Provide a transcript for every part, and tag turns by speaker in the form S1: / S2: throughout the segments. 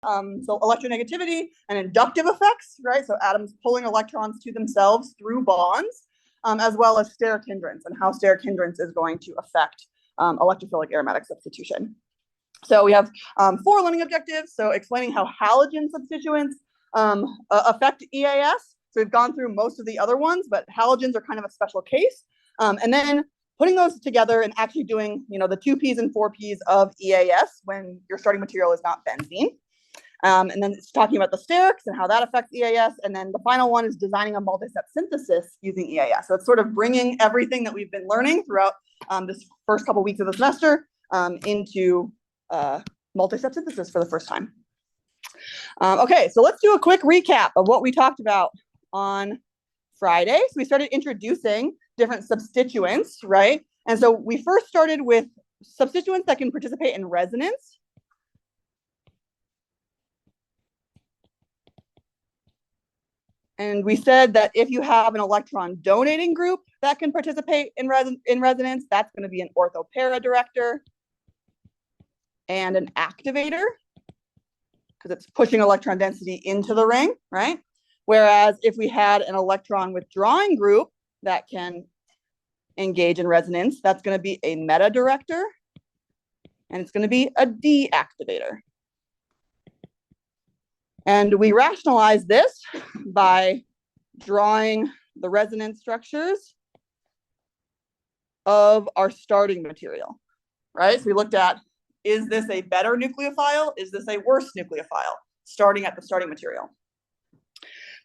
S1: So electronegativity and inductive effects, right? So atoms pulling electrons to themselves through bonds, as well as steric hindrance and how steric hindrance is going to affect electrophilic aromatic substitution. So we have 4 learning objectives. So explaining how halogen substituents affect EAS. So we've gone through most of the other ones, but halogens are kind of a special case. And then putting those together and actually doing, the 2Ps and 4Ps of EAS when your starting material is not benzene. And then it's talking about the sterics and how that affects EAS. And then the final one is designing a multi-step synthesis using EAS. So it's sort of bringing everything that we've been learning throughout this first couple weeks of the semester into multi-step synthesis for the first time. Okay, so let's do a quick recap of what we talked about on Friday. So we started introducing different substituents, right? And so we first started with substituents that can participate in resonance. And we said that if you have an electron donating group that can participate in resonance, that's going to be an ortho-para director and an activator, because it's pushing electron density into the ring, right? Whereas if we had an electron withdrawing group that can engage in resonance, that's going to be a meta director, and it's going to be a deactivator. And we rationalize this by drawing the resonance structures of our starting material, right? So we looked at, is this a better nucleophile? Is this a worse nucleophile? Starting at the starting material.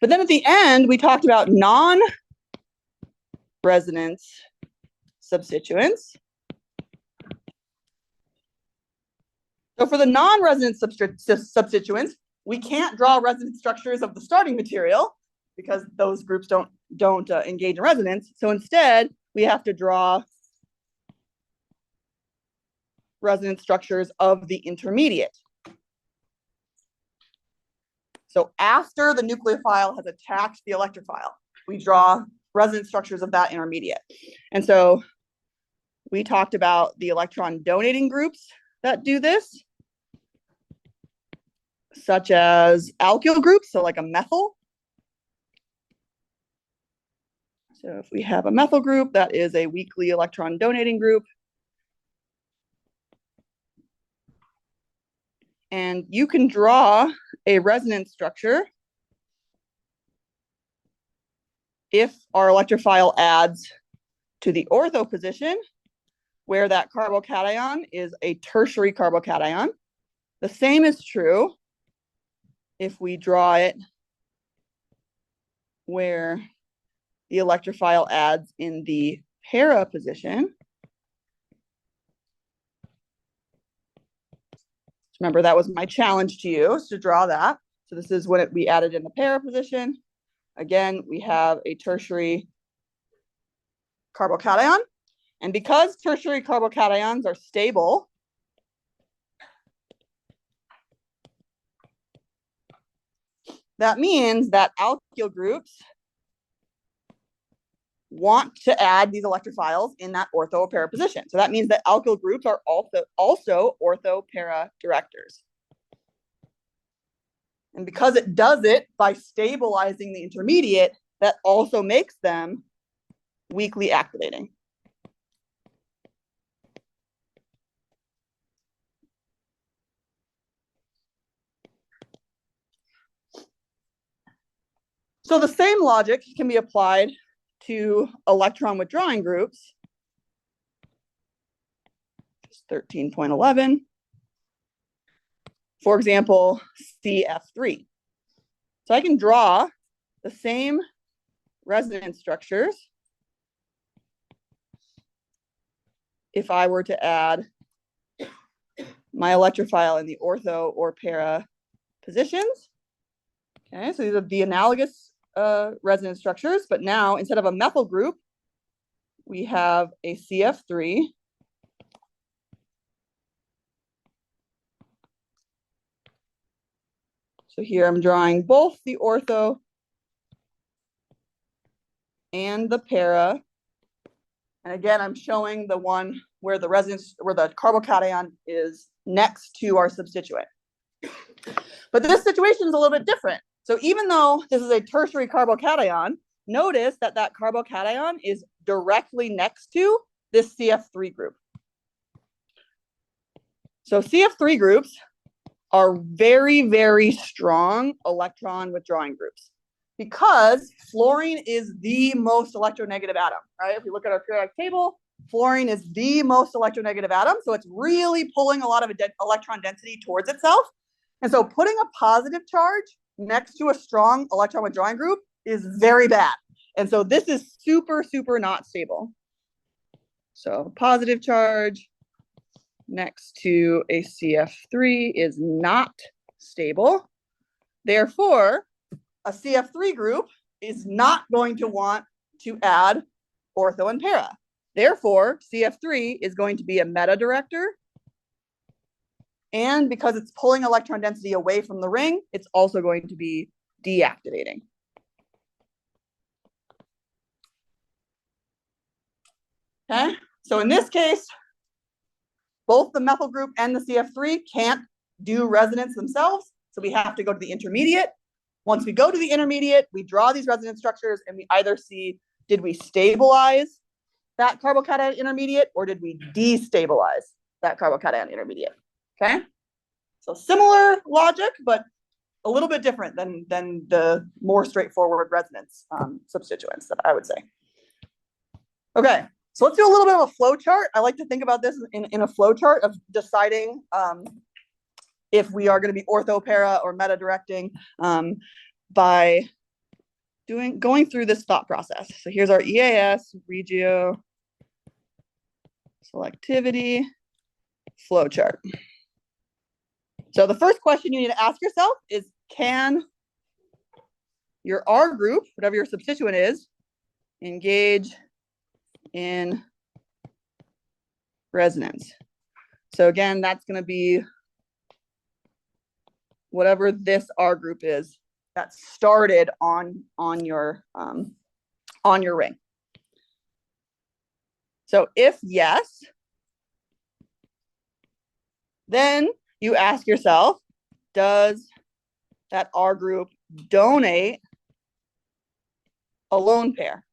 S1: But then at the end, we talked about non-resonance substituents. So for the non-resonance substituents, we can't draw resonance structures of the starting material because those groups don't engage in resonance. So instead, we have to draw resonance structures of the intermediate. So after the nucleophile has attacked the electrophile, we draw resonance structures of that intermediate. And so we talked about the electron donating groups that do this, such as alkyl groups, so like a methyl. So if we have a methyl group, that is a weakly electron donating group. And you can draw a resonance structure if our electrophile adds to the ortho position, where that carbocation is a tertiary carbocation. The same is true if we draw it where the electrophile adds in the para position. Remember, that was my challenge to you, is to draw that. So this is what we added in the para position. Again, we have a tertiary carbocation. And because tertiary carbocations are stable, that means that alkyl groups want to add these electrophiles in that ortho-para position. So that means that alkyl groups are also ortho-para directors. And because it does it by stabilizing the intermediate, that also makes them weakly activating. So the same logic can be applied to electron withdrawing groups. 13.11. For example, CF3. So I can draw the same resonance structures if I were to add my electrophile in the ortho or para positions. Okay, so these are the analogous resonance structures, but now instead of a methyl group, we have a CF3. So here I'm drawing both the ortho and the para. And again, I'm showing the one where the resonance, where the carbocation is next to our substituent. But this situation is a little bit different. So even though this is a tertiary carbocation, notice that that carbocation is directly next to this CF3 group. So CF3 groups are very, very strong electron withdrawing groups because fluorine is the most electronegative atom, right? If we look at our periodic table, fluorine is the most electronegative atom. So it's really pulling a lot of electron density towards itself. And so putting a positive charge next to a strong electron withdrawing group is very bad. And so this is super, super not stable. So positive charge next to a CF3 is not stable. Therefore, a CF3 group is not going to want to add ortho and para. Therefore, CF3 is going to be a meta director. And because it's pulling electron density away from the ring, it's also going to be deactivating. Okay, so in this case, both the methyl group and the CF3 can't do resonance themselves. So we have to go to the intermediate. Once we go to the intermediate, we draw these resonance structures and we either see, did we stabilize that carbocation intermediate or did we destabilize that carbocation intermediate? Okay, so similar logic, but a little bit different than the more straightforward resonance substituents that I would say. Okay, so let's do a little bit of a flow chart. I like to think about this in a flow chart of deciding if we are going to be ortho, para, or meta directing by going through this thought process. So here's our EAS, regio, selectivity, flow chart. So the first question you need to ask yourself is, can your R group, whatever your substituent is, engage in resonance? So again, that's going to be whatever this R group is that started on your ring. So if yes, then you ask yourself, does that R group donate a lone pair?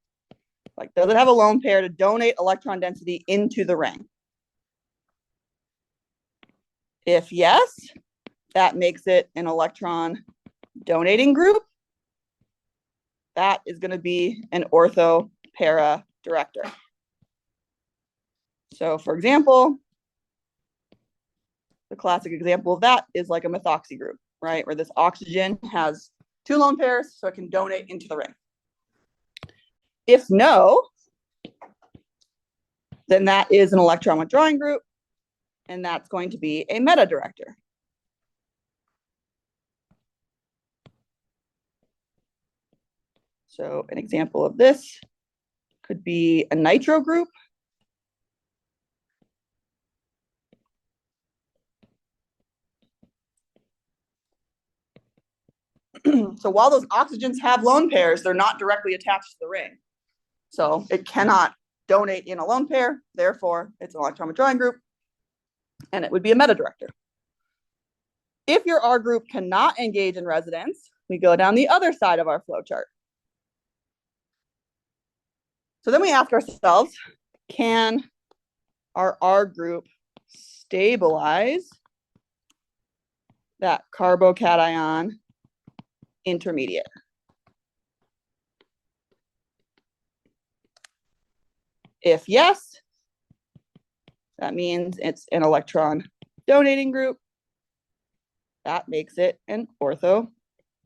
S1: Like, does it have a lone pair to donate electron density into the ring? If yes, that makes it an electron donating group. That is going to be an ortho para director. So for example, the classic example of that is like a methoxy group, right? Where this oxygen has 2 lone pairs, so it can donate into the ring. If no, then that is an electron withdrawing group, and that's going to be a meta director. So an example of this could be a nitro group. So while those oxygens have lone pairs, they're not directly attached to the ring. So it cannot donate in a lone pair, therefore it's an electron withdrawing group, and it would be a meta director. If your R group cannot engage in resonance, we go down the other side of our flow chart. So then we ask ourselves, can our R group stabilize that carbocation intermediate? If yes, that means it's an electron donating group. That makes it an ortho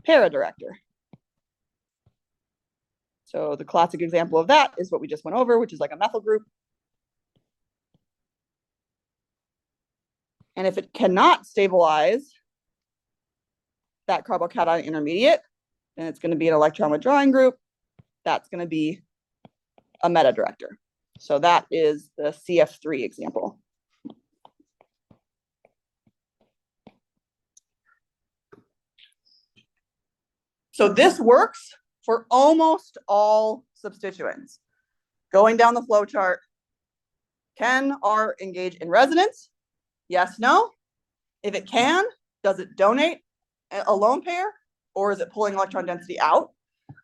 S1: para director. So the classic example of that is what we just went over, which is like a methyl group. And if it cannot stabilize that carbocation intermediate, then it's going to be an electron withdrawing group. That's going to be a meta director. So that is the CF3 example. So this works for almost all substituents. Going down the flow chart, can R engage in resonance? Yes, no. If it can, does it donate a lone pair, or is it pulling electron density out?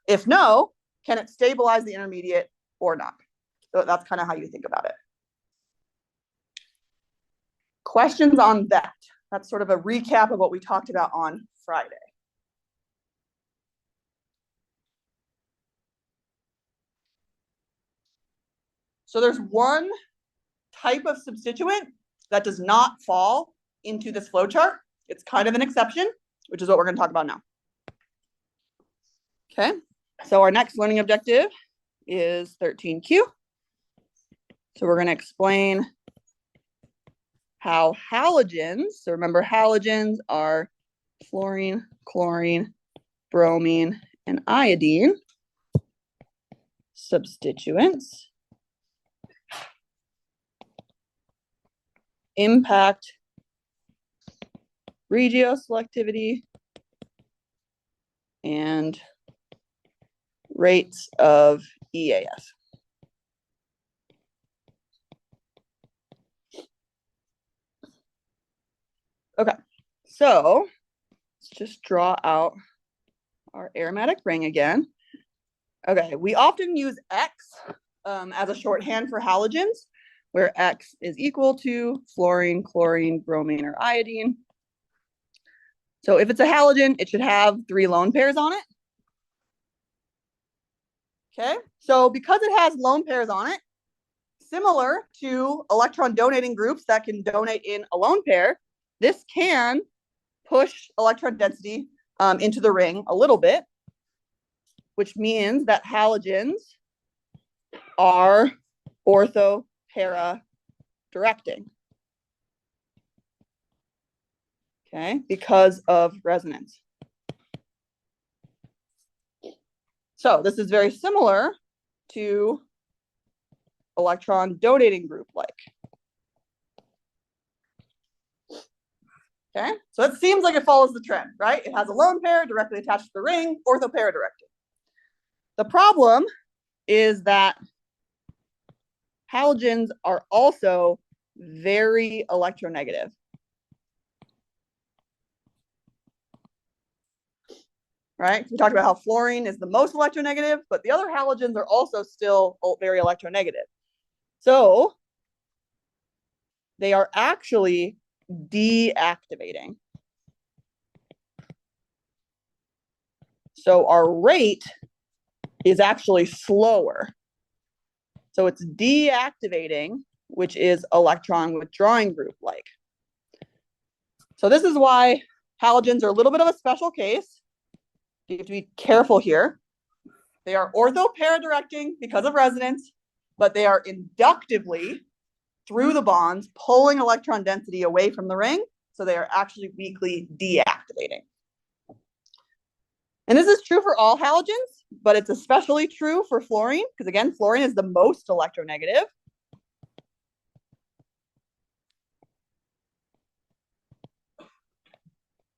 S1: If no, can it stabilize the intermediate or not? So that's kind of how you think about it. Questions on that? That's sort of a recap of what we talked about on Friday. So there's one type of substituent that does not fall into this flowchart. It's kind of an exception, which is what we're going to talk about now. Okay, so our next learning objective is 13Q. So we're going to explain how halogens, so remember halogens are fluorine, chlorine, bromine, and iodine substituents, impact regioselectivity and rates of EAS. Okay, so let's just draw out our aromatic ring again. Okay, we often use X as a shorthand for halogens, where X is equal to fluorine, chlorine, bromine, or iodine. So if it's a halogen, it should have 3 lone pairs on it. Okay, so because it has lone pairs on it, similar to electron donating groups that can donate in a lone pair, this can push electron density into the ring a little bit, which means that halogens are ortho-para directing. Okay, because of resonance. So this is very similar to electron donating group like. Okay, so it seems like it follows the trend, right? It has a lone pair directly attached to the ring, ortho-para directed. The problem is that halogens are also very electronegative. Right? We talked about how fluorine is the most electronegative, but the other halogens are also still very electronegative. So they are actually deactivating. So our rate is actually slower. So it's deactivating, which is electron withdrawing group like. So this is why halogens are a little bit of a special case. You have to be careful here. They are ortho-para directing because of resonance, but they are inductively through the bonds pulling electron density away from the ring. So they are actually weakly deactivating. And this is true for all halogens, but it's especially true for fluorine, because again, fluorine is the most electronegative.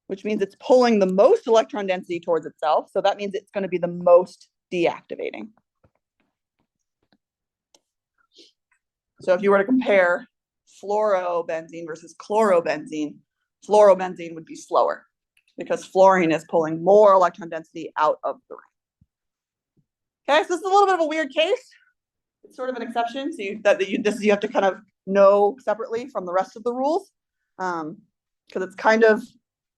S1: Which means it's pulling the most electron density towards itself. So that means it's going to be the most deactivating. So if you were to compare fluorobenzene versus chlorobenzene, fluorobenzene would be slower because fluorine is pulling more electron density out of the ring. Okay, so this is a little bit of a weird case. It's sort of an exception. So you have to kind of know separately from the rest of the rules, because it's kind of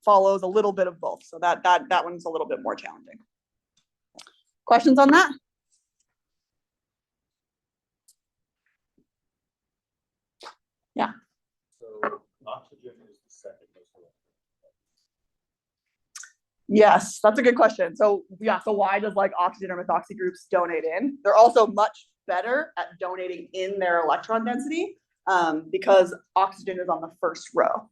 S1: follows a little bit of both. So that one's a little bit more challenging. Questions on that? Yeah.
S2: So oxygen is the second most electronegative.
S1: Yes, that's a good question. So yeah, so why does like oxygen or methoxy groups donate in? They're also much better at donating in their electron density, because oxygen is on the first row,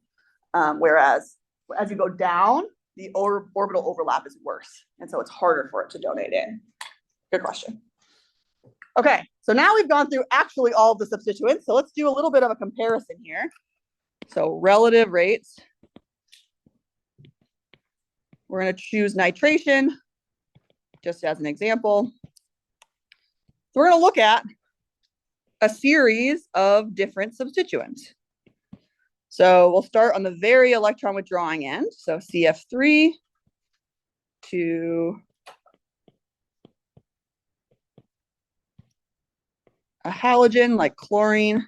S1: whereas as you go down, the orbital overlap is worse. And so it's harder for it to donate in. Good question. Okay, so now we've gone through actually all of the substituents. So let's do a little bit of a comparison here. So relative rates. We're going to choose nitration just as an example. So we're going to look at a series of different substituents. So we'll start on the very electron withdrawing end. So CF3 to a halogen like chlorine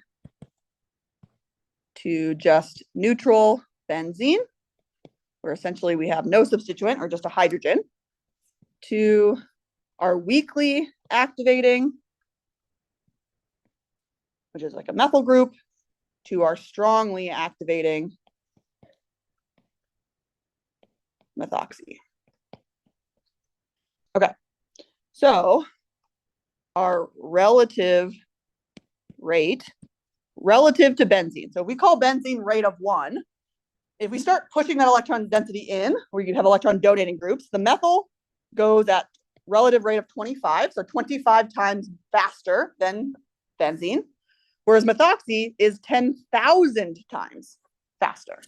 S1: to just neutral benzene, where essentially we have no substituent or just a hydrogen, to our weakly activating, which is like a methyl group, to our strongly activating methoxy. Okay, so our relative rate relative to benzene. So we call benzene rate of 1. If we start pushing that electron density in, where you have electron donating groups, the methyl goes at relative rate of 25, so 25 times faster than benzene, whereas methoxy is 10,000 times faster.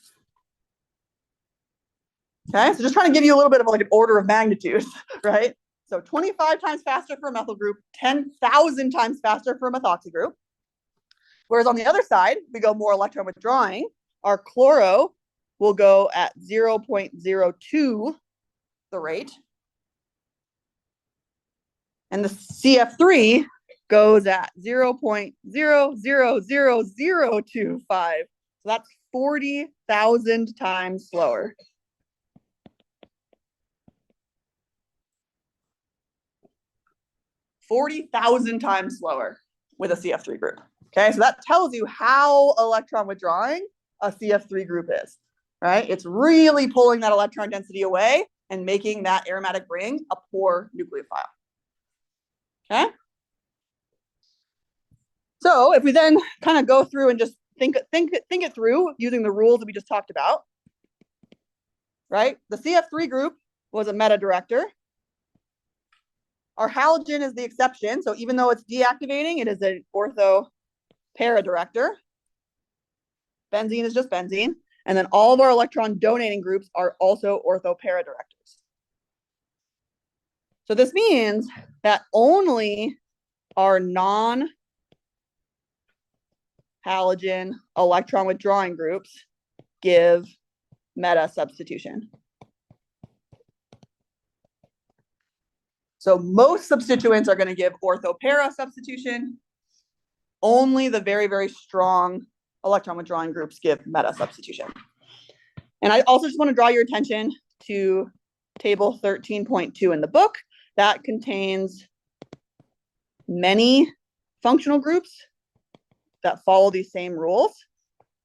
S1: Okay, so just trying to give you a little bit of like an order of magnitude, right? So 25 times faster for a methyl group, 10,000 times faster for a methoxy group. Whereas on the other side, we go more electron withdrawing, our chloro will go at 0.02 the rate. And the CF3 goes at 0.000025. So that's 40,000 times slower. $40,000 slower with a CF3 group. Okay, so that tells you how electron withdrawing a CF3 group is, right? It's really pulling that electron density away and making that aromatic ring a poor nucleophile. Okay. So if we then kind of go through and just think it through using the rules that we just talked about, right? The CF3 group was a meta director. Our halogen is the exception. So even though it's deactivating, it is an ortho para director. Benzene is just benzene. And then all of our electron donating groups are also ortho para directors. So this means that only our non-halogen electron withdrawing groups give meta substitution. So most substituents are going to give ortho-para substitution. Only the very, very strong electron withdrawing groups give meta substitution. And I also just want to draw your attention to table 13.2 in the book. That contains many functional groups that follow these same rules.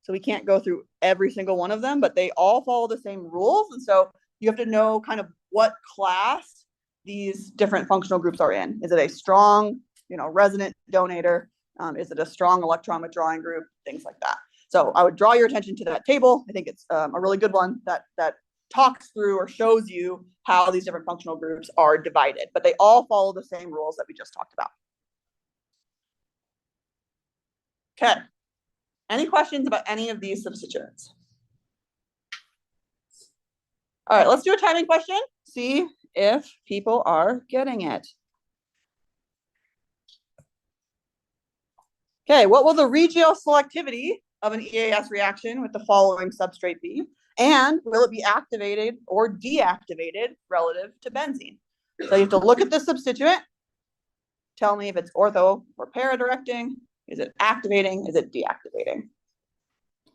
S1: So we can't go through every single one of them, but they all follow the same rules. And so you have to know kind of what class these different functional groups are in. Is it a strong, resonant donator? Is it a strong electron withdrawing group? Things like that. So I would draw your attention to that table. I think it's a really good one that talks through or shows you how these different functional groups are divided, but they all follow the same rules that we just talked about. Okay. Any questions about any of these substituents? All right, let's do a timing question. See if people are getting it. Okay, what will the regioselectivity of an EAS reaction with the following substrate be? And will it be activated or deactivated relative to benzene? So you have to look at the substituent, tell me if it's ortho or para directing. Is it activating? Is it deactivating?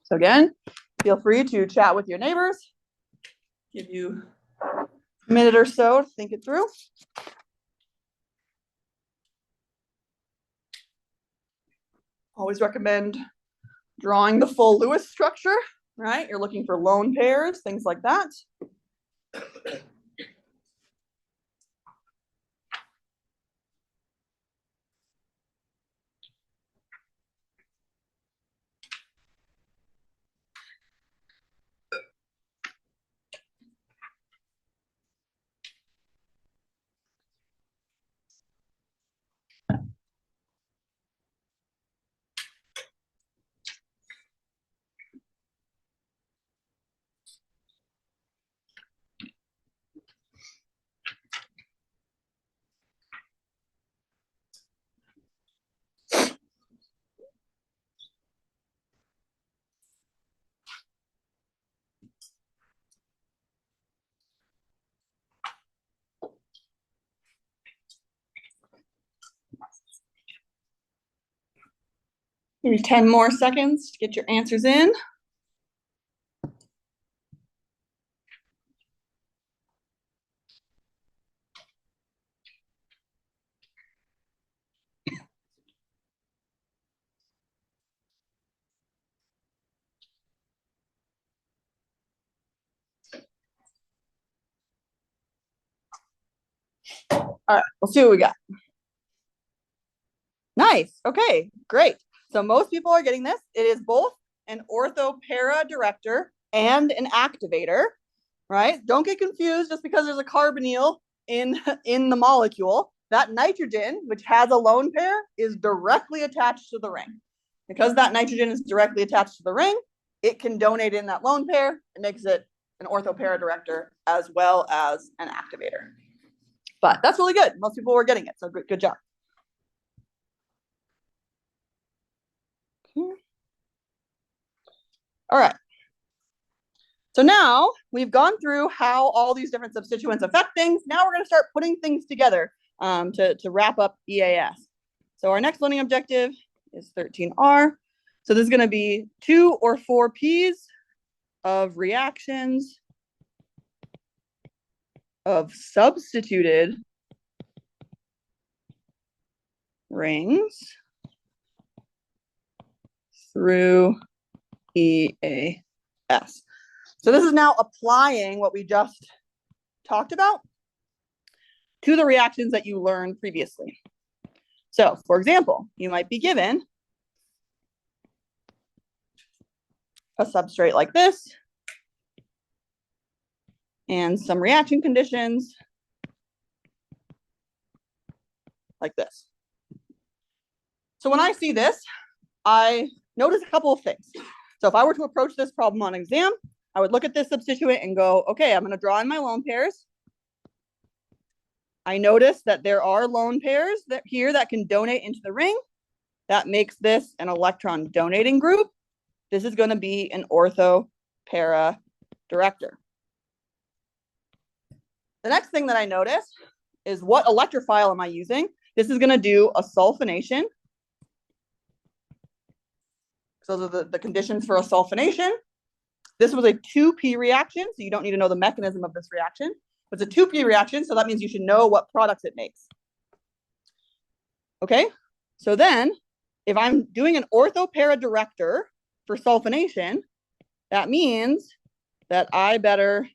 S1: So again, feel free to chat with your neighbors. Give you a minute or so to think it through. Always recommend drawing the full Lewis structure, right? You're looking for lone pairs, things like that. Maybe 10 more seconds to get your answers in. All right, let's see what we got. Nice. Okay, great. So most people are getting this. It is both an ortho-para director and an activator, right? Don't get confused just because there's a carbonyl in the molecule. That nitrogen, which has a lone pair, is directly attached to the ring. Because that nitrogen is directly attached to the ring, it can donate in that lone pair. It makes it an ortho-para director as well as an activator. But that's really good. Most people were getting it, so good job. All right. So now we've gone through how all these different substituents affect things. Now we're going to start putting things together to wrap up EAS. So our next learning objective is 13R. So this is going to be 2 or 4 P's of reactions of substituted rings through EAS. So this is now applying what we just talked about to the reactions that you learned previously. So, for example, you might be given a substrate like this and some reaction conditions like this. So when I see this, I notice a couple of things. So if I were to approach this problem on exam, I would look at this substituent and go, okay, I'm going to draw in my lone pairs. I notice that there are lone pairs here that can donate into the ring. That makes this an electron donating group. This is going to be an ortho-para director. The next thing that I notice is what electrophile am I using? This is going to do a sulfonation. So those are the conditions for a sulfonation. This was a 2P reaction, so you don't need to know the mechanism of this reaction. It's a 2P reaction, so that means you should know what products it makes. Okay, so then if I'm doing an ortho-para director for sulfonation, that means that I better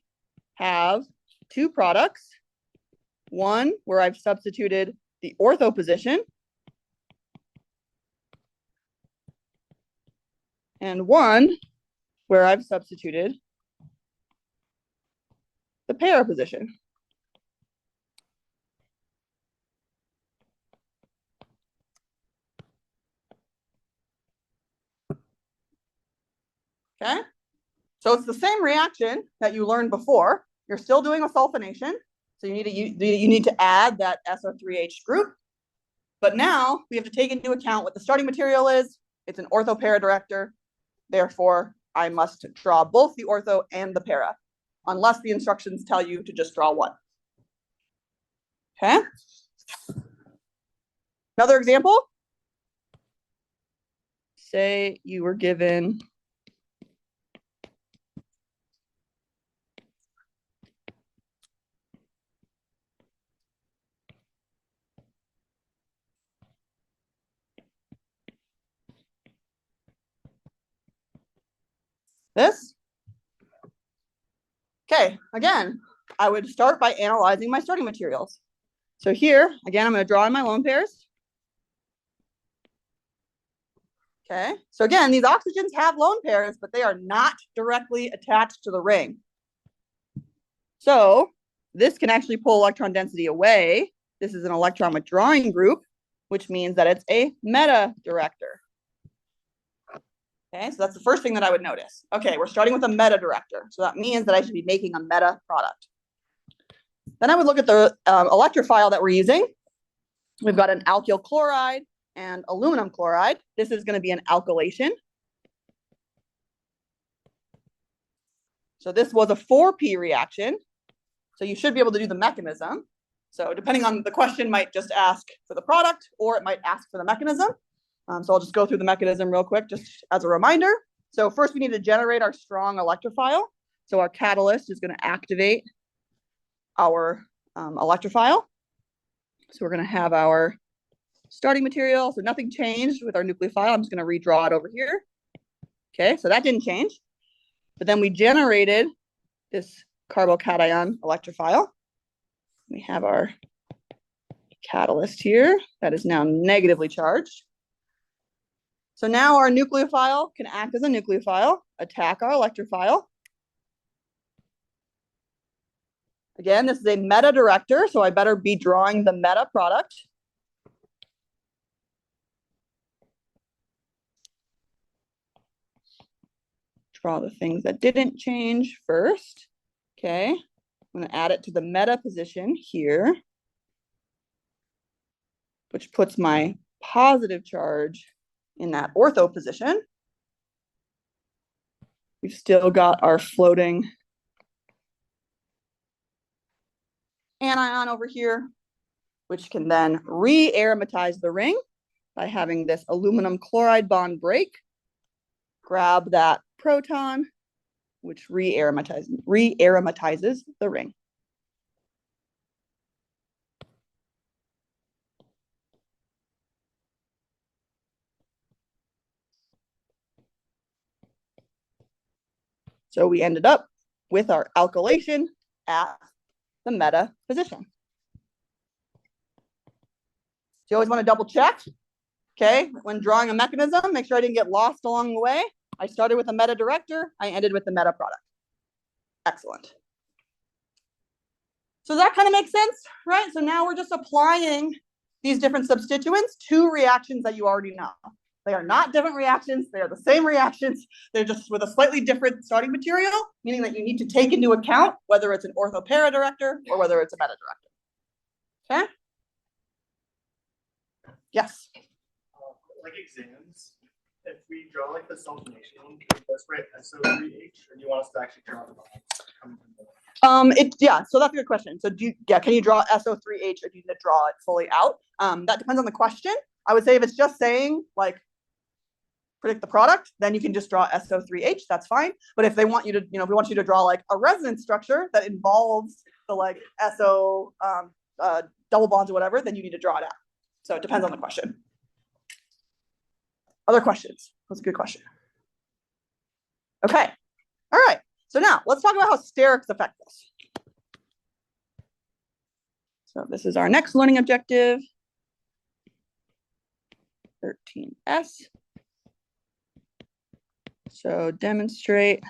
S1: have 2 products. One where I've substituted the ortho position, and one where I've substituted the para position. Okay, so it's the same reaction that you learned before. You're still doing a sulfonation, so you need to add that SO3H group. But now we have to take into account what the starting material is. It's an ortho-para director. Therefore, I must draw both the ortho and the para, unless the instructions tell you to just draw one. Okay. Another example. Say you were given this. Okay, again, I would start by analyzing my starting materials. So here, again, I'm going to draw in my lone pairs. Okay, so again, these oxygens have lone pairs, but they are not directly attached to the ring. So this can actually pull electron density away. This is an electron withdrawing group, which means that it's a meta director. Okay, so that's the first thing that I would notice. Okay, we're starting with a meta director. So that means that I should be making a meta product. Then I would look at the electrophile that we're using. We've got an alkyl chloride and aluminum chloride. This is going to be an alkylation. So this was a 4P reaction. So you should be able to do the mechanism. So depending on the question, might just ask for the product or it might ask for the mechanism. So I'll just go through the mechanism real quick, just as a reminder. So first we need to generate our strong electrophile. So our catalyst is going to activate our electrophile. So we're going to have our starting material. So nothing changed with our nucleophile. I'm just going to redraw it over here. Okay, so that didn't change. But then we generated this carbocation electrophile. We have our catalyst here that is now negatively charged. So now our nucleophile can act as a nucleophile, attack our electrophile. Again, this is a meta director, so I better be drawing the meta product. Draw the things that didn't change first. Okay, I'm going to add it to the meta position here, which puts my positive charge in that ortho position. We've still got our floating anion over here, which can then re-aromatize the ring by having this aluminum chloride bond break, grab that proton, which re-aromatizes the ring. So we ended up with our alkylation at the meta position. So you always want to double check, okay? When drawing a mechanism, make sure I didn't get lost along the way. I started with a meta director, I ended with the meta product. Excellent. So that kind of makes sense, right? So now we're just applying these different substituents to reactions that you already know. They are not different reactions, they are the same reactions, they're just with a slightly different starting material, meaning that you need to take into account whether it's an ortho-para director or whether it's a meta director. Okay? Yes?
S2: Like exams, if we draw like the sulfonation one, can we just write SO3H, or do you want us to actually draw the bonds?
S1: Yeah, so that's a good question. So can you draw SO3H or do you need to draw it fully out? That depends on the question. I would say if it's just saying like predict the product, then you can just draw SO3H, that's fine. But if they want you to, if we want you to draw like a resonance structure that involves the like SO double bonds or whatever, then you need to draw it out. So it depends on the question. Other questions? That's a good question. Okay, all right. So now let's talk about how sterics affect this. So this is our next learning objective, 13S. So demonstrate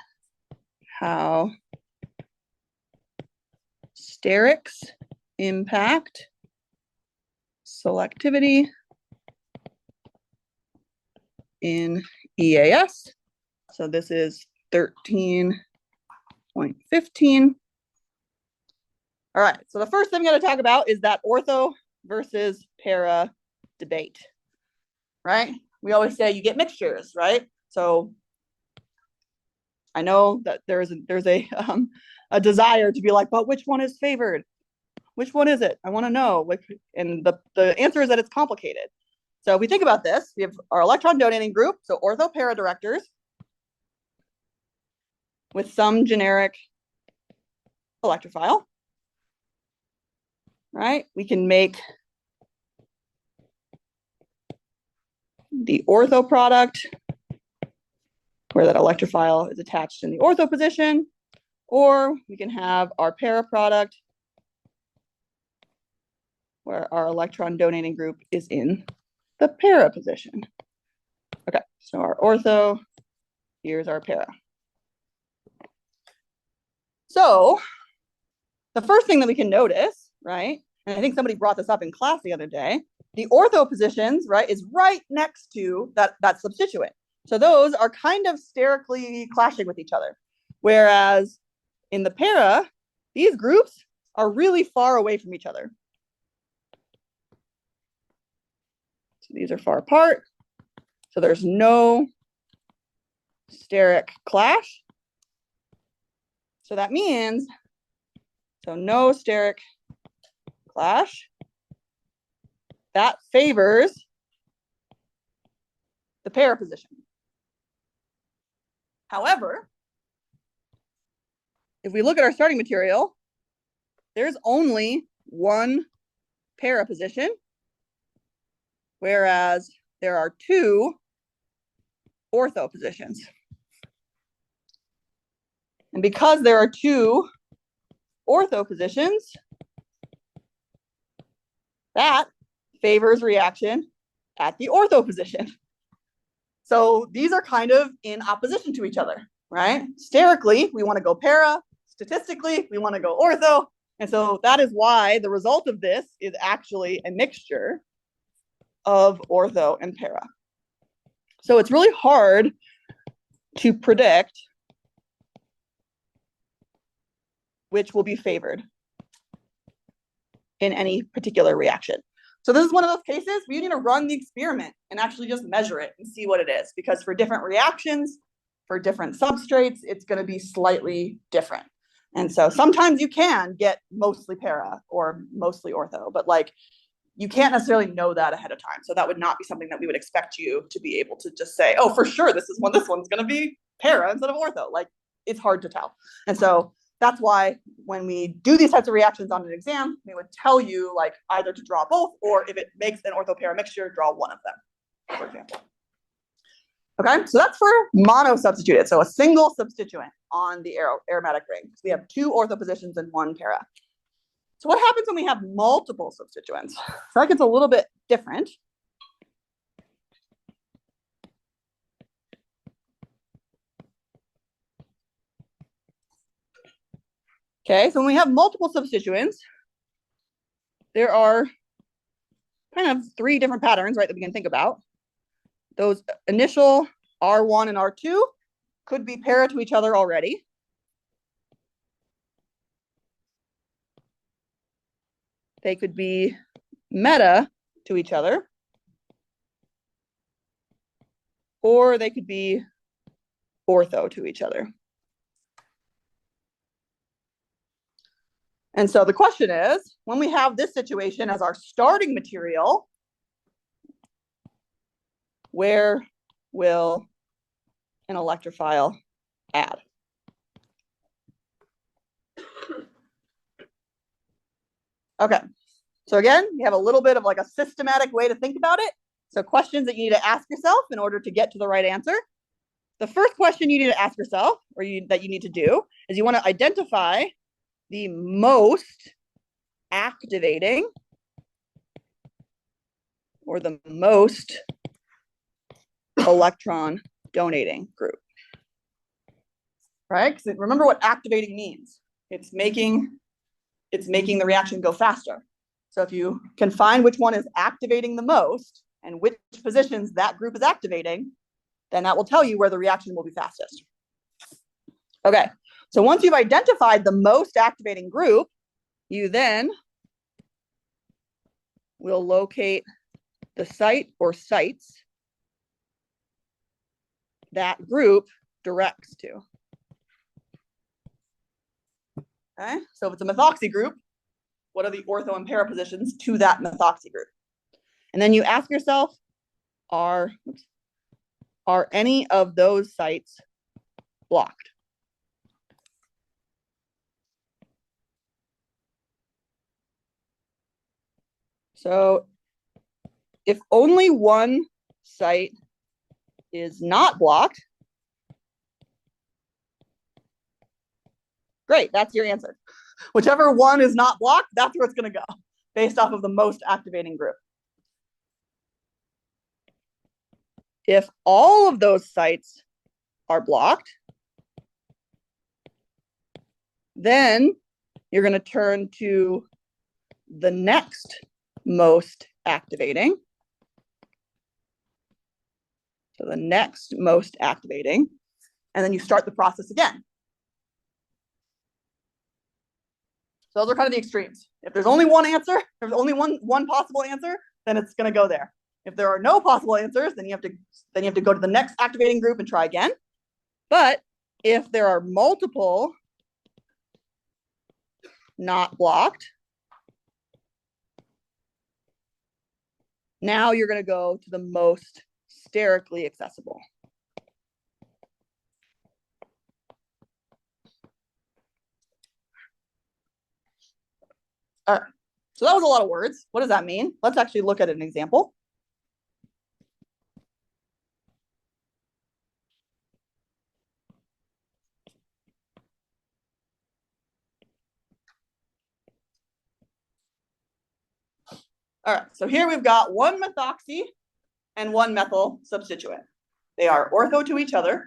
S1: how sterics impact selectivity in EAS. So this is 13.15. All right, so the first thing I'm going to talk about is that ortho versus para debate, right? We always say you get mixtures, right? So I know that there's a desire to be like, but which one is favored? Which one is it? I want to know. And the answer is that it's complicated. So if we think about this, we have our electron donating group, so ortho para directors, with some generic electrophile, right? We can make the ortho product where that electrophile is attached in the ortho position, or we can have our para product where our electron donating group is in the para position. Okay, so our ortho, here's our para. So the first thing that we can notice, right, and I think somebody brought this up in class the other day, the ortho positions, right, is right next to that substituent. So those are kind of sterically clashing with each other. Whereas in the para, these groups are really far away from each other. So these are far apart. So there's no steric clash. So that means, so no steric clash. That favors the para position. However, if we look at our starting material, there's only one para position, whereas there are two ortho positions. And because there are two ortho positions, that favors reaction at the ortho position. So these are kind of in opposition to each other, right? Sterically, we want to go para. Statistically, we want to go ortho. And so that is why the result of this is actually a mixture of ortho and para. So it's really hard to predict which will be favored in any particular reaction. So this is one of those cases where you need to run the experiment and actually just measure it and see what it is, because for different reactions, for different substrates, it's going to be slightly different. And so sometimes you can get mostly para or mostly ortho, but like you can't necessarily know that ahead of time. So that would not be something that we would expect you to be able to just say, oh, for sure, this one's going to be para instead of ortho. Like it's hard to tell. And so that's why when we do these types of reactions on an exam, we would tell you like either to draw both, or if it makes an ortho-para mixture, draw one of them, for example. Okay, so that's for mono-substituted, so a single substituent on the aromatic ring. So we have two ortho positions and one para. So what happens when we have multiple substituents? So that gets a little bit different. Okay, so when we have multiple substituents, there are kind of three different patterns, right, that we can think about. Those initial R1 and R2 could be para to each other already. They could be meta to each other, or they could be ortho to each other. And so the question is, when we have this situation as our starting material, where will an electrophile add? Okay, so again, you have a little bit of like a systematic way to think about it. So questions that you need to ask yourself in order to get to the right answer. The first question you need to ask yourself, or that you need to do, is you want to identify the most activating or the most electron donating group, right? Because remember what activating means. It's making the reaction go faster. So if you can find which one is activating the most and which positions that group is activating, then that will tell you where the reaction will be fastest. Okay, so once you've identified the most activating group, you then will locate the site or sites that group directs to. Okay, so if it's a methoxy group, what are the ortho and para positions to that methoxy group? And then you ask yourself, are any of those sites blocked? So if only one site is not blocked, great, that's your answer. Whichever one is not blocked, that's where it's going to go, based off of the most activating group. If all of those sites are blocked, then you're going to turn to the next most activating. So the next most activating, and then you start the process again. So those are kind of the extremes. If there's only one answer, if there's only one possible answer, then it's going to go there. If there are no possible answers, then you have to go to the next activating group and try again. But if there are multiple not blocked, now you're going to go to the most sterically accessible. All right, so that was a lot of words. What does that mean? Let's actually look at an example. All right, so here we've got one methoxy and one methyl substituent. They are ortho to each other.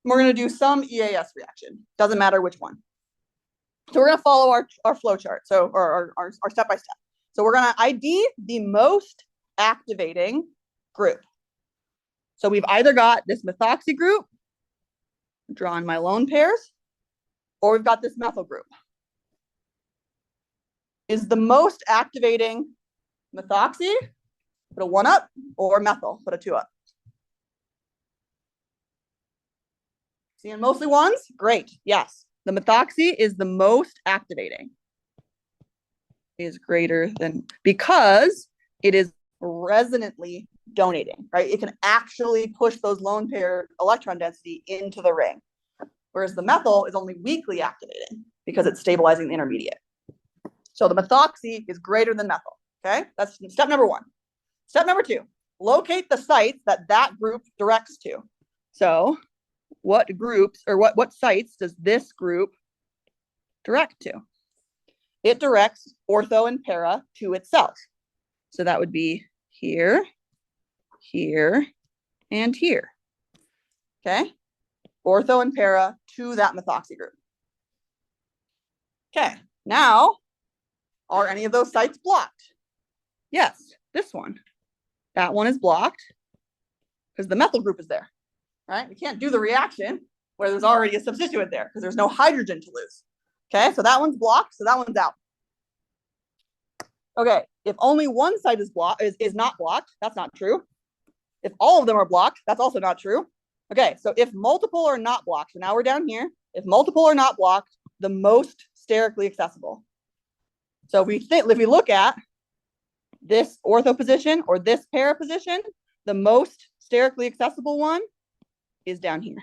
S1: We're going to do some EAS reaction. Doesn't matter which one. So we're going to follow our flow chart, so or our step by step. So we're going to ID the most activating group. So we've either got this methoxy group, drawing my lone pairs, or we've got this methyl group. Is the most activating methoxy, put a 1 up, or methyl, put a 2 up? Seeing mostly ones? Great, yes. The methoxy is the most activating. Is greater than, because it is resonantly donating, right? It can actually push those lone pair electron density into the ring. Whereas the methyl is only weakly activating because it's stabilizing the intermediate. So the methoxy is greater than methyl, okay? That's step number 1. Step number 2, locate the sites that group directs to. So what groups or what sites does this group direct to? It directs ortho and para to itself. So that would be here, here, and here. Okay? Ortho and para to that methoxy group. Okay, now, are any of those sites blocked? Yes, this one. That one is blocked because the methyl group is there, right? We can't do the reaction where there's already a substituent there because there's no hydrogen to lose. Okay, so that one's blocked, so that one's out. Okay, if only one site is not blocked, that's not true. If all of them are blocked, that's also not true. Okay, so if multiple are not blocked, so now we're down here. If multiple are not blocked, the most sterically accessible. So if we look at this ortho position or this para position, the most sterically accessible one is down here.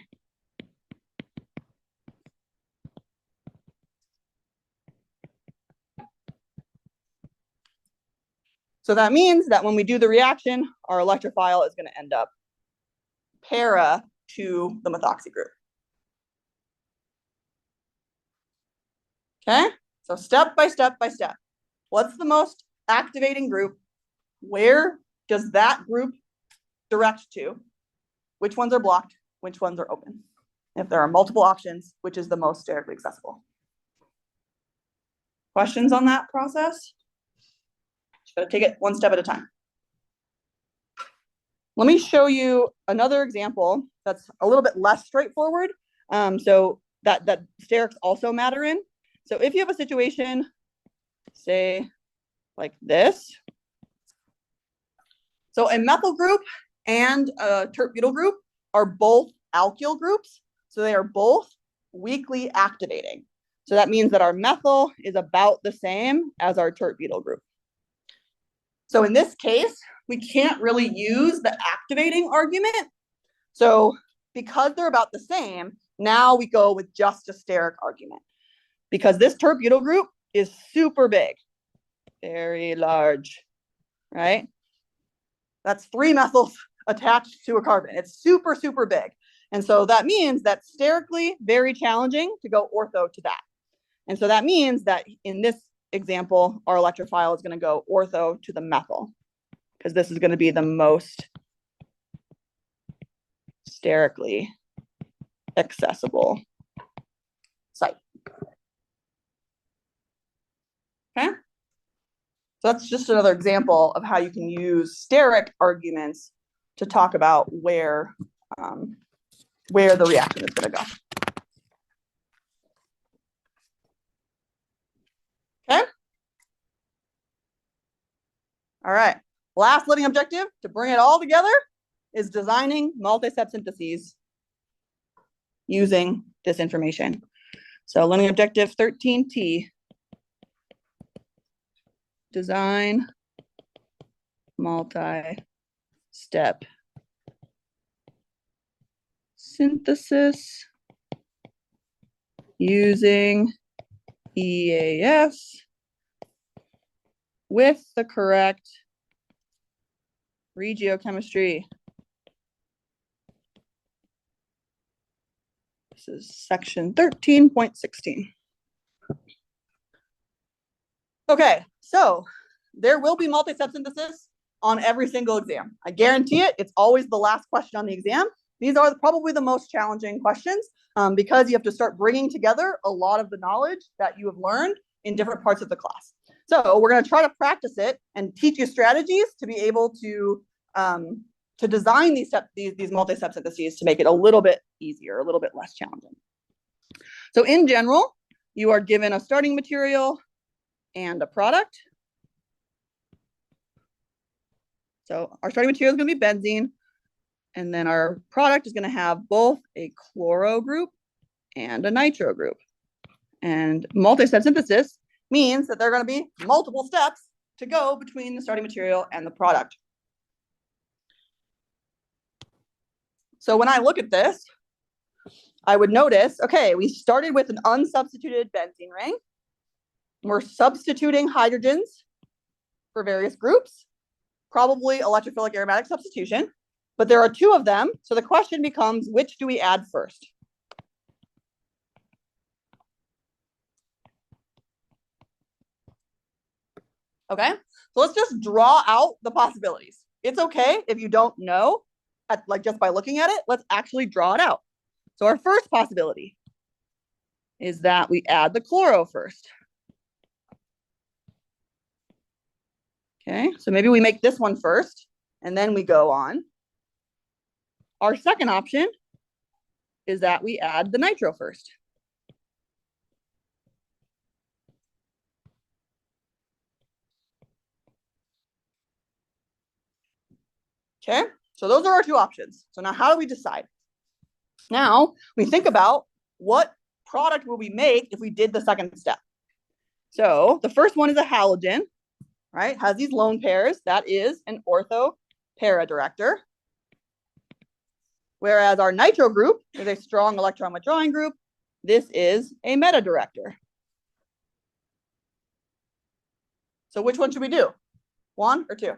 S1: So that means that when we do the reaction, our electrophile is going to end up para to the methoxy group. Okay, so step by step by step. What's the most activating group? Where does that group direct to? Which ones are blocked? Which ones are open? If there are multiple options, which is the most sterically accessible? Questions on that process? Just gotta take it one step at a time. Let me show you another example that's a little bit less straightforward. So that sterics also matter in. So if you have a situation, say like this. So a methyl group and a tert-butyl group are both alkyl groups. So they are both weakly activating. So that means that our methyl is about the same as our tert-butyl group. So in this case, we can't really use the activating argument. So because they're about the same, now we go with just a steric argument. Because this tert-butyl group is super big, very large, right? That's 3 methyls attached to a carbon. It's super, super big. And so that means that sterically very challenging to go ortho to that. And so that means that in this example, our electrophile is going to go ortho to the methyl, because this is going to be the most sterically accessible site. Okay, so that's just another example of how you can use steric arguments to talk about where the reaction is going to go. Okay. All right. Last living objective to bring it all together is designing multi-step syntheses using this information. So learning objective 13T. Design multi-step step synthesis using EAS with the correct regiochemistry. This is section 13.16. Okay, so there will be multi-step synthesis on every single exam. I guarantee it. It's always the last question on the exam. These are probably the most challenging questions because you have to start bringing together a lot of the knowledge that you have learned in different parts of the class. So we're going to try to practice it and teach you strategies to be able to design these multi-step syntheses to make it a little bit easier, a little bit less challenging. So in general, you are given a starting material and a product. So our starting material is going to be benzene, and then our product is going to have both a chloro group and a nitro group. And multi-step synthesis means that there are going to be multiple steps to go between the starting material and the product. So when I look at this, I would notice, okay, we started with an unsubstituted benzene ring. We're substituting hydrogens for various groups, probably electrophilic aromatic substitution, but there are two of them. So the question becomes, which do we add first? Okay, so let's just draw out the possibilities. It's okay if you don't know, just by looking at it, let's actually draw it out. So our first possibility is that we add the chloro first. Okay, so maybe we make this one first, and then we go on. Our second option is that we add the nitro first. Okay, so those are our two options. So now how do we decide? Now we think about what product will we make if we did the second step. So the first one is a halogen, right? Has these lone pairs. That is an ortho para director. Whereas our nitro group is a strong electron withdrawing group. This is a meta director. So which one should we do? One or two?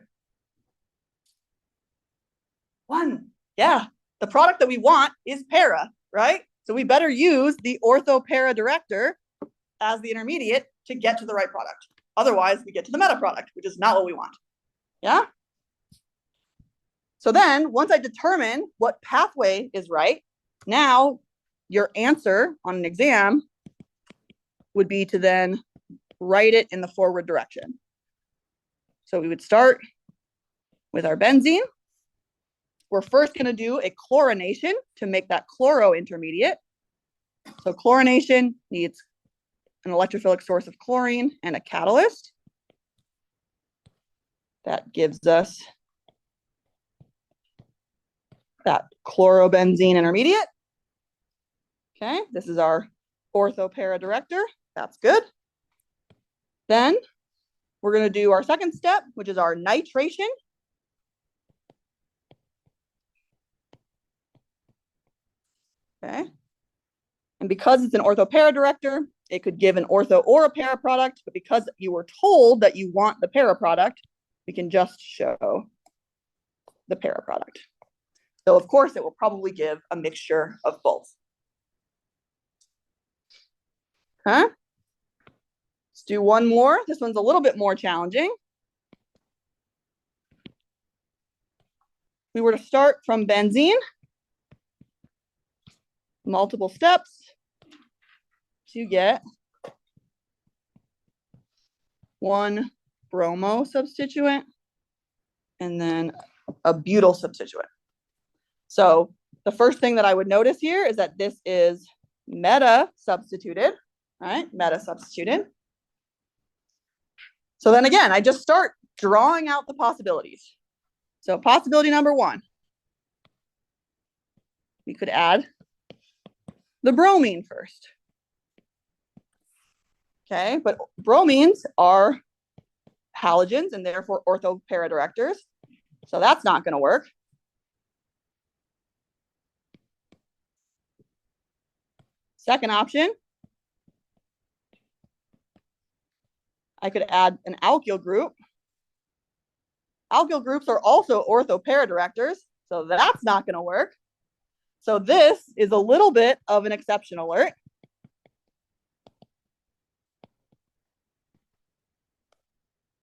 S1: One. Yeah, the product that we want is para, right? So we better use the ortho para director as the intermediate to get to the right product. Otherwise, we get to the meta product, which is not what we want. Yeah? So then, once I determine what pathway is right, now your answer on an exam would be to then write it in the forward direction. So we would start with our benzene. We're first going to do a chlorination to make that chloro intermediate. So chlorination needs an electrophilic source of chlorine and a catalyst. That gives us that chlorobenzene intermediate. Okay, this is our ortho para director. That's good. Then we're going to do our second step, which is our nitration. Okay, and because it's an ortho para director, it could give an ortho or a para product, but because you were told that you want the para product, we can just show the para product. So of course, it will probably give a mixture of both. Huh? Let's do one more. This one's a little bit more challenging. We were to start from benzene, multiple steps to get one bromo substituent and then a butyl substituent. So the first thing that I would notice here is that this is meta substituted, right? Meta substituted. So then again, I just start drawing out the possibilities. So possibility number one, we could add the bromine first. Okay, but bromines are halogens and therefore ortho para directors. So that's not going to work. Second option, I could add an alkyl group. Alkyl groups are also ortho-para directors, so that's not going to work. So this is a little bit of an exception alert.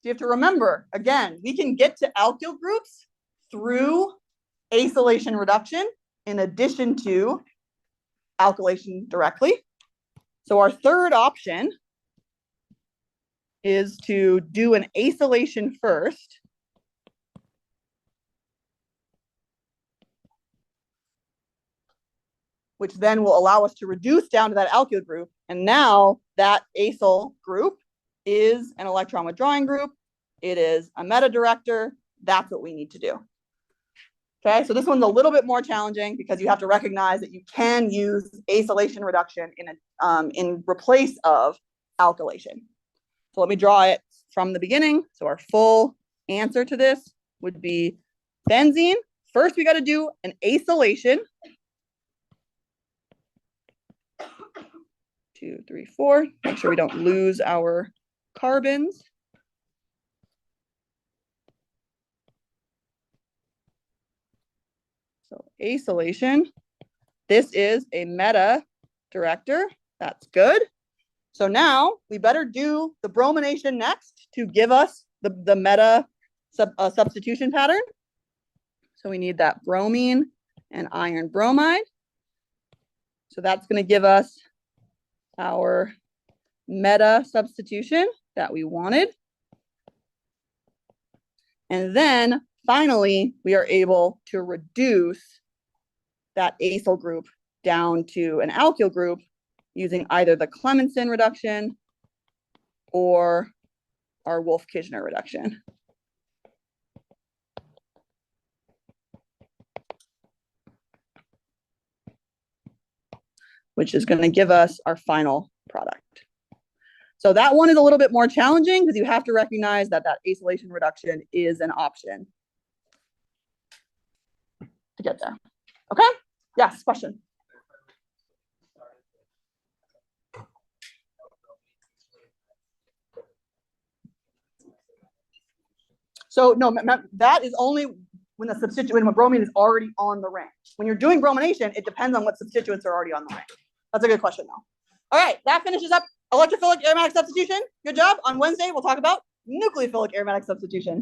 S1: You have to remember, again, we can get to alkyl groups through acylation reduction in addition to alkylation directly. So our third option is to do an acylation first. Which then will allow us to reduce down to that alkyl group. And now that acyl group is an electron withdrawing group. It is a meta director. That's what we need to do. Okay, so this one's a little bit more challenging because you have to recognize that you can use acylation reduction in replace of alkylation. So let me draw it from the beginning. So our full answer to this would be benzene. First, we got to do an acylation. 2, 3, 4. Make sure we don't lose our carbons. So acylation. This is a meta director. That's good. So now we better do the bromination next to give us the meta substitution pattern. So we need that bromine and iron bromide. So that's going to give us our meta substitution that we wanted. And then finally, we are able to reduce that acyl group down to an alkyl group using either the Clemmensen reduction or our Wolff-Kishner reduction. Which is going to give us our final product. So that one is a little bit more challenging because you have to recognize that that acylation reduction is an option to get there. Okay? Yes, question. So no, that is only when the bromine is already on the ring. When you're doing bromination, it depends on what substituents are already on the ring. That's a good question, though. All right, that finishes up electrophilic aromatic substitution. Good job. On Wednesday, we'll talk about nucleophilic aromatic substitution.